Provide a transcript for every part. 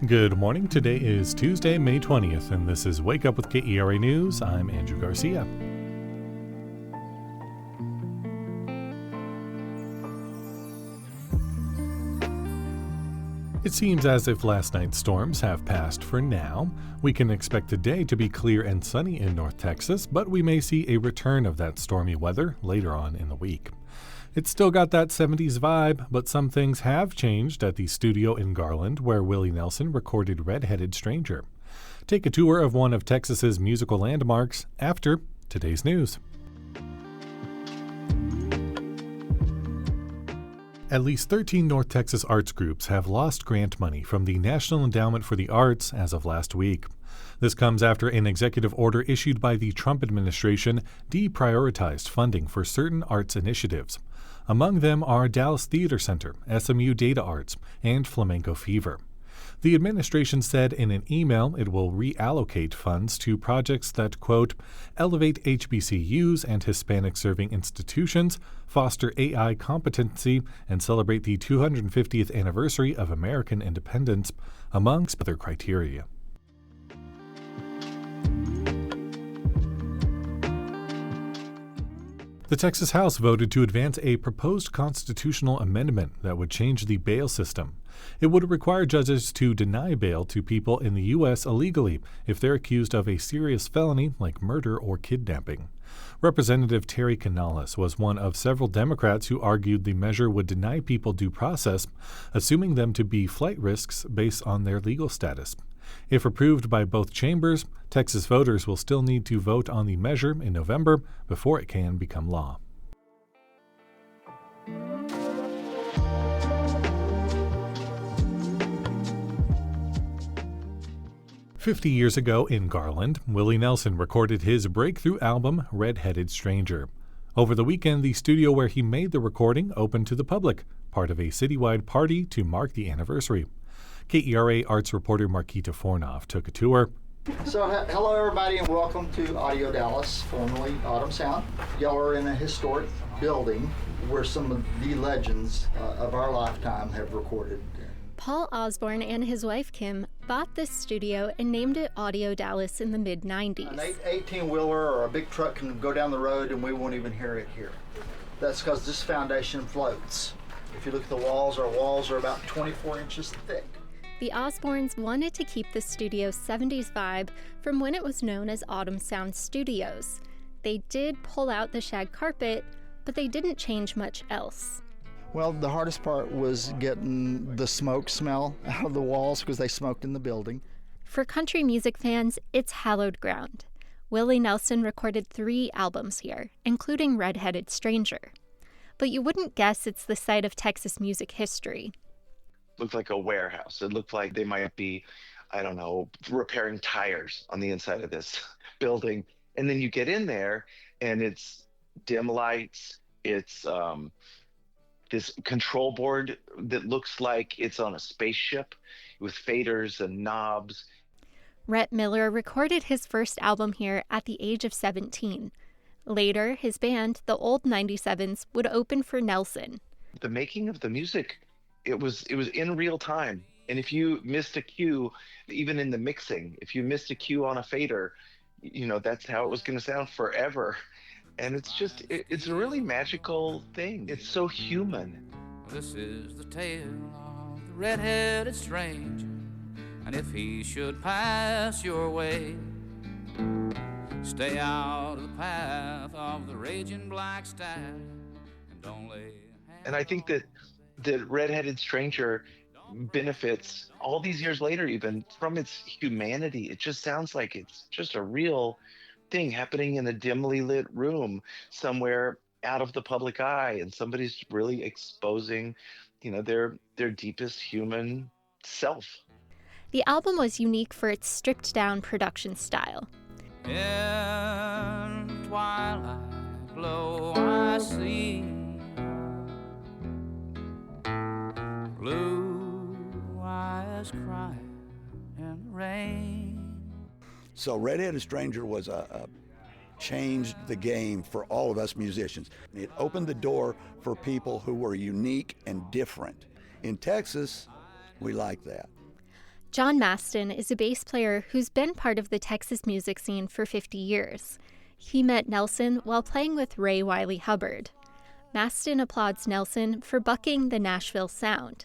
Good morning. Today is Tuesday, May 20th, and this is Wake Up with KERA News. I'm Andrew Garcia. It seems as if last night's storms have passed for now. We can expect today to be clear and sunny in North Texas, but we may see a return of that stormy weather later on in the week. It's still got that 70s vibe, but some things have changed at the studio in Garland where Willie Nelson recorded Red-Headed Stranger. Take a tour of one of Texas's musical landmarks after today's news. At least 13 North Texas arts groups have lost grant money from the National Endowment for the Arts as of last week. This comes after an executive order issued by the Trump administration deprioritized funding for certain arts initiatives. Among them are Dallas Theater Center, SMU Data Arts, and Flamenco Fever. The administration said in an email it will reallocate funds to projects that, quote, elevate HBCUs and Hispanic-serving institutions, foster AI competency, and celebrate the 250th anniversary of American independence, amongst other criteria. The Texas House voted to advance a proposed constitutional amendment that would change the bail system. It would require judges to deny bail to people in the U.S. illegally if they're accused of a serious felony like murder or kidnapping. Representative Terry Canales was one of several Democrats who argued the measure would deny people due process, assuming them to be flight risks based on their legal status. If approved by both chambers, Texas voters will still need to vote on the measure in November before it can become law. "50 years ago in Garland, Willie Nelson recorded his breakthrough album, Red-Headed Stranger. Over the weekend, the studio where he made the recording opened to the public, part of a citywide party to mark the anniversary. KERA arts reporter Marquita Fornoff took a tour. So hello everybody and welcome to Audio Dallas, formerly Autumn Sound. Y'all are in a historic building where some of the legends of our lifetime have recorded. Paul Osborne and his wife Kim bought this studio and named it Audio Dallas in the mid-90s. An 18-wheeler or a big truck can go down the road and we won't even hear it here. That's because this foundation floats. If you look at the walls, our walls are about 24 inches thick. The Osbornes wanted to keep the studio's 70s vibe from when it was known as Autumn Sound Studios. They did pull out the shag carpet, but they didn't change much else. Well, the hardest part was getting the smoke smell out of the walls because they smoked in the building. For country music fans, it's hallowed ground. Willie Nelson recorded 3 albums here, including Red-Headed Stranger. But you wouldn't guess it's the site of Texas music history. Looked like a warehouse. It looked like they might be, repairing tires on the inside of this building. And then you get in there and it's dim lights. It's this control board that looks like it's on a spaceship with faders and knobs. Rhett Miller recorded his first album here at the age of 17. Later, his band, the Old 97s, would open for Nelson. The making of the music, it was in real time. And if you missed a cue, even in the mixing, if you missed a cue on a fader, that's how it was going to sound forever. And it's a really magical thing. It's so human. This is the tale of the red-headed stranger. And if he should pass your way, stay out of the path of the raging black stag and don't lay a hand. And I think that the Red-Headed Stranger benefits all these years later even from its humanity. It just sounds like it's just a real thing happening in a dimly lit room somewhere out of the public eye, and somebody's really exposing their deepest human self. The album was unique for its stripped down production style. In twilight glow I see blue eyes cry in the rain. So Red-Headed Stranger was changed the game for all of us musicians. It opened the door for people who were unique and different. In Texas, we like that. John Maston is a bass player who's been part of the Texas music scene for 50 years. He met Nelson while playing with Ray Wiley Hubbard. Maston applauds Nelson for bucking the Nashville sound.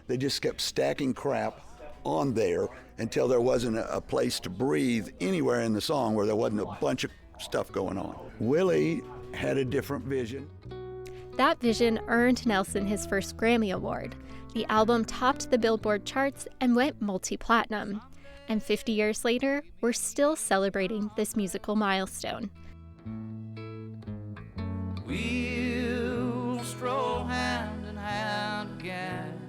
They just kept stacking crap on there until there wasn't a place to breathe anywhere in the song where there wasn't a bunch of stuff going on. Willie had a different vision. That vision earned Nelson his first Grammy Award. The album topped the Billboard charts and went multi-platinum. And 50 years later, we're still celebrating this musical milestone. We'll stroll hand in hand again.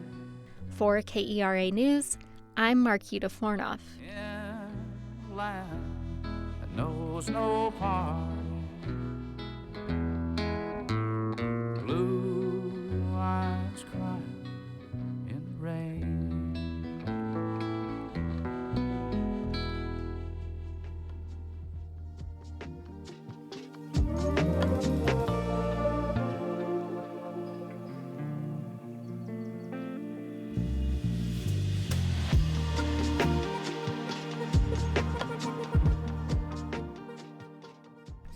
For KERA News, I'm Marquita Fornoff. In a land that knows no parting. Blue eyes cry in the rain.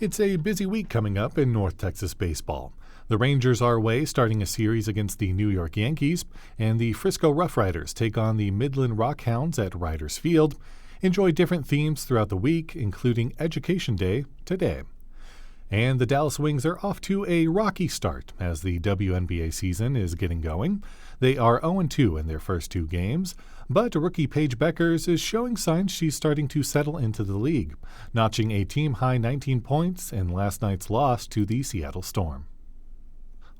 It's a busy week coming up in North Texas baseball. The Rangers are away starting a series against the New York Yankees, and the Frisco Rough Riders take on the Midland Rockhounds at Riders Field. Enjoy different themes throughout the week, including Education Day today. And the Dallas Wings are off to a rocky start as the WNBA season is getting going. They are 0-2 in their first 2 games, but rookie Paige Beckers is showing signs she's starting to settle into the league, notching a team-high 19 points in last night's loss to the Seattle Storm.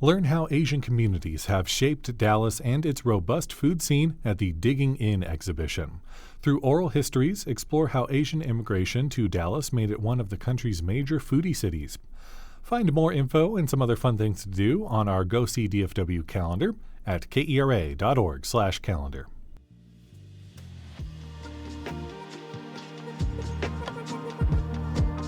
Learn how Asian communities have shaped Dallas and its robust food scene at the Digging In exhibition. Through oral histories, explore how Asian immigration to Dallas made it one of the country's major foodie cities. Find more info and some other fun things to do on our Go See DFW calendar at kera.org/calendar.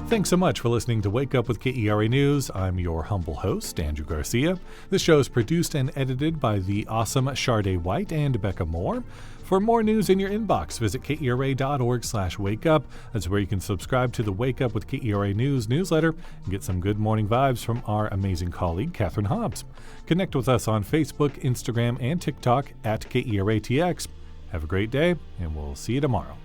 Thanks so much for listening to Wake Up with KERA News. I'm your humble host, Andrew Garcia. This show is produced and edited by the awesome Shardae White and Bekah Morr. For more news in your inbox, visit kera.org/wakeup. That's where you can subscribe to the Wake Up with KERA News newsletter and get some good morning vibes from our amazing colleague, Catherine Hobbs. Connect with us on Facebook, Instagram, and TikTok at KERATX. Have a great day, and we'll see you tomorrow.